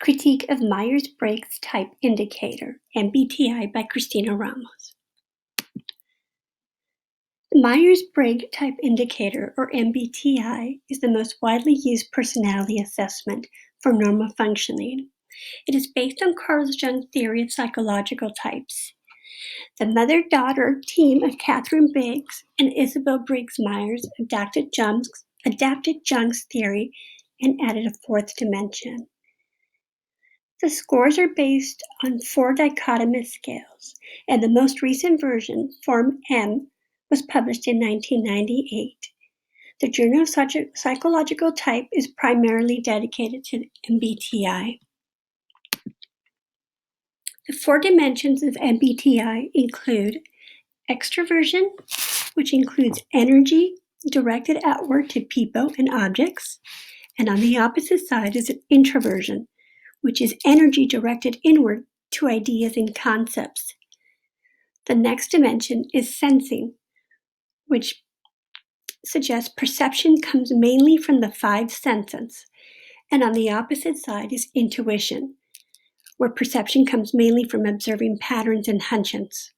Critique of Myers-Briggs Type Indicator, MBTI, by Christina Ramos. The Myers-Briggs Type Indicator, or MBTI, is the most widely used personality assessment for normal functioning. It is based on Carl Jung's theory of psychological types. The mother-daughter team of Catherine Biggs and Isabel Briggs Myers adapted Jung's theory and added a fourth dimension. The scores are based on 4 dichotomous scales, and the most recent version, Form M, was published in 1998. The Journal of Psychological Type is primarily dedicated to the MBTI. The 4 dimensions of MBTI include extroversion, which includes energy directed outward to people and objects, and on the opposite side is an introversion, which is energy directed inward to ideas and concepts. The next dimension is sensing, which suggests perception comes mainly from the 5 senses, and on the opposite side is intuition, where perception comes mainly from observing patterns and hunches.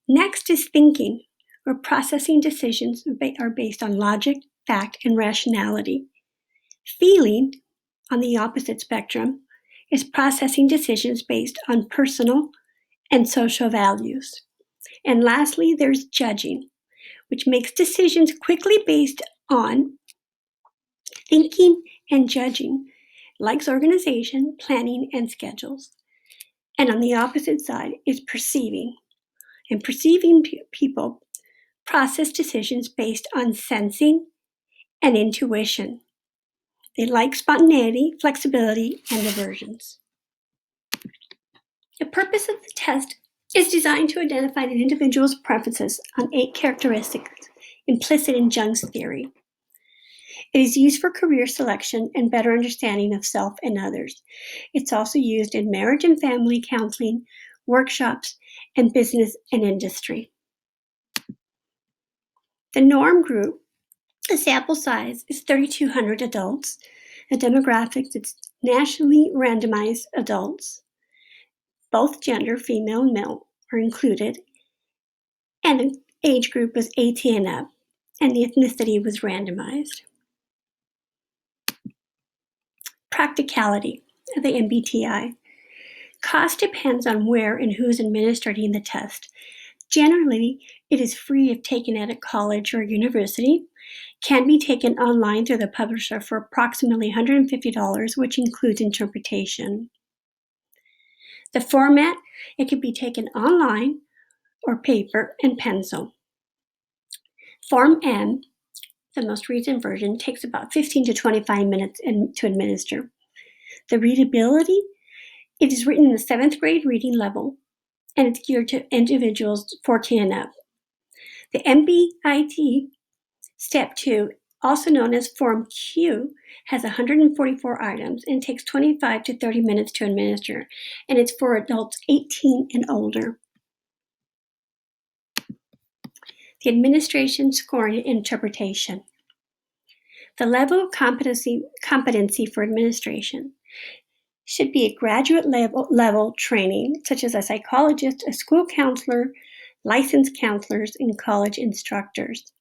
Next is thinking, where processing decisions are based on logic, fact, and rationality. Feeling, on the opposite spectrum, is processing decisions based on personal and social values. And lastly, there's judging, which makes decisions quickly based on thinking and judging, likes organization, planning, and schedules. And on the opposite side is perceiving. And perceiving people process decisions based on sensing and intuition. They like spontaneity, flexibility, and diversions. The purpose of the test is designed to identify an individual's preferences on 8 characteristics implicit in Jung's theory. It is used for career selection and better understanding of self and others. It's also used in marriage and family counseling, workshops, and business and industry. The norm group, the sample size is 3,200 adults. The demographics, it's nationally randomized adults. Both gender, female and male, are included. And the age group was 18 and up, and the ethnicity was randomized. Practicality of the MBTI. Cost depends on where and who is administering the test. Generally, it is free if taken at a college or university, can be taken online through the publisher for approximately $150, which includes interpretation. The format, it can be taken online or paper and pencil. Form M, the most recent version, takes about 15 to 25 minutes to administer. The readability, it is written in the 7th grade reading level, and it's geared to individuals 14 and up. The MBIT Step 2, also known as Form Q, has 144 items and takes 25 to 30 minutes to administer, and it's for adults 18 and older. The administration, scoring, and interpretation. The level of competency for administration should be a graduate level training, such as a psychologist, a school counselor, licensed counselors, and college instructors.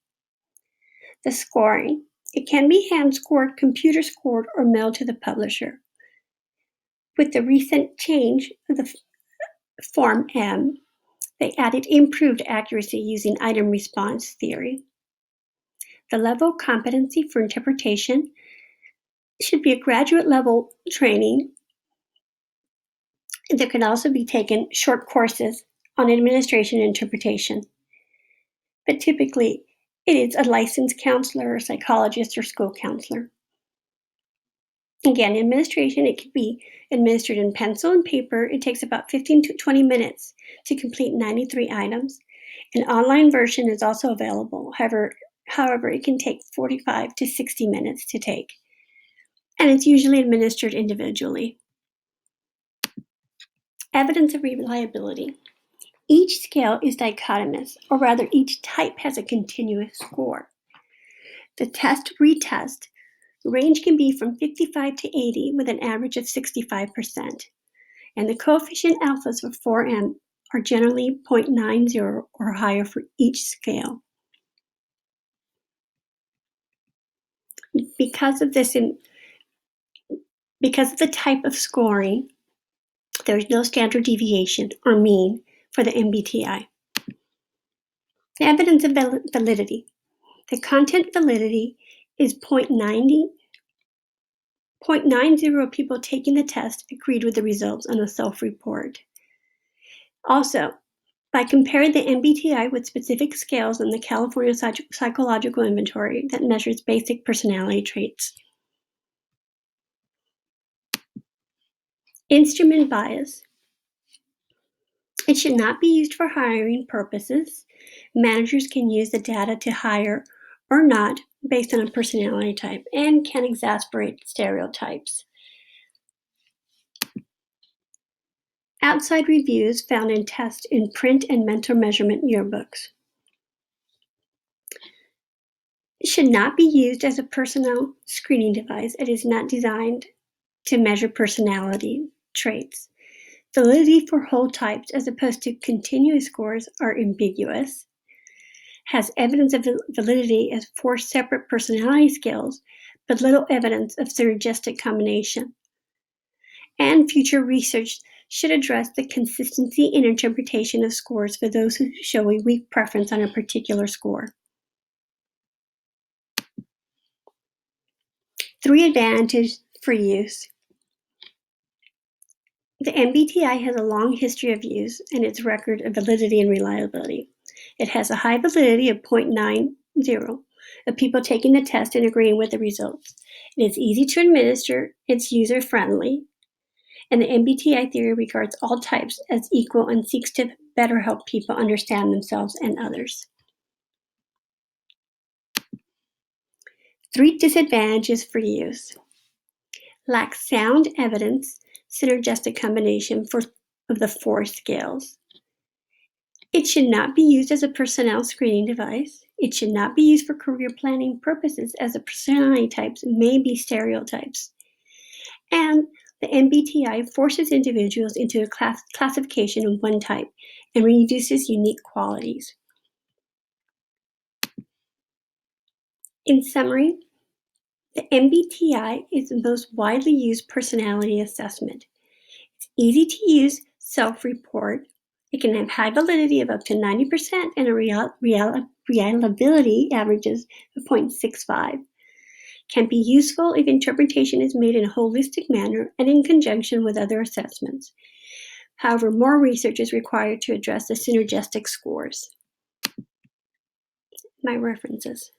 The scoring, it can be hand-scored, computer-scored, or mailed to the publisher. With the recent change of the Form M, they added improved accuracy using item response theory. The level of competency for interpretation should be a graduate level training. There can also be taken short courses on administration and interpretation. But typically, it is a licensed counselor, or psychologist, or school counselor. Again, administration, it can be administered in pencil and paper. It takes about 15 to 20 minutes to complete 93 items. An online version is also available. However, it can take 45 to 60 minutes to take. And it's usually administered individually. Evidence of reliability. Each scale is dichotomous, or rather each type has a continuous score. The test retest The range can be from 55 to 80 with an average of 65%. And the coefficient alphas for 4M are generally 0.90 or higher for each scale. Because of the type of scoring, there is no standard deviation or mean for the MBTI. The evidence of validity. The content validity is 0.90 people taking the test agreed with the results on a self-report. Also, by comparing the MBTI with specific scales in the California Psychological Inventory that measures basic personality traits. Instrument bias. It should not be used for hiring purposes. Managers can use the data to hire or not based on a personality type and can exacerbate stereotypes. Outside reviews found in tests in print and mental measurement yearbooks. It should not be used as a personal screening device. It is not designed to measure personality traits. Validity for whole types as opposed to continuous scores are ambiguous. Has evidence of validity as 4 separate personality scales, but little evidence of synergistic combination. And future research should address the consistency in interpretation of scores for those who show a weak preference on a particular score. 3 advantages for use. The MBTI has a long history of use and its record of validity and reliability. It has a high validity of 0.90 of people taking the test and agreeing with the results. It is easy to administer, it's user-friendly, and the MBTI theory regards all types as equal and seeks to better help people understand themselves and others. 3 disadvantages for use. Lack sound evidence, synergistic combination of the 4 scales. It should not be used as a personnel screening device. It should not be used for career planning purposes as the personality types may be stereotypes. And the MBTI forces individuals into a classification of one type and reduces unique qualities. In summary, the MBTI is the most widely used personality assessment. It's easy to use self-report. It can have high validity of up to 90% and a reliability averages of 0.65. Can be useful if interpretation is made in a holistic manner and in conjunction with other assessments. However, more research is required to address the synergistic scores. My references.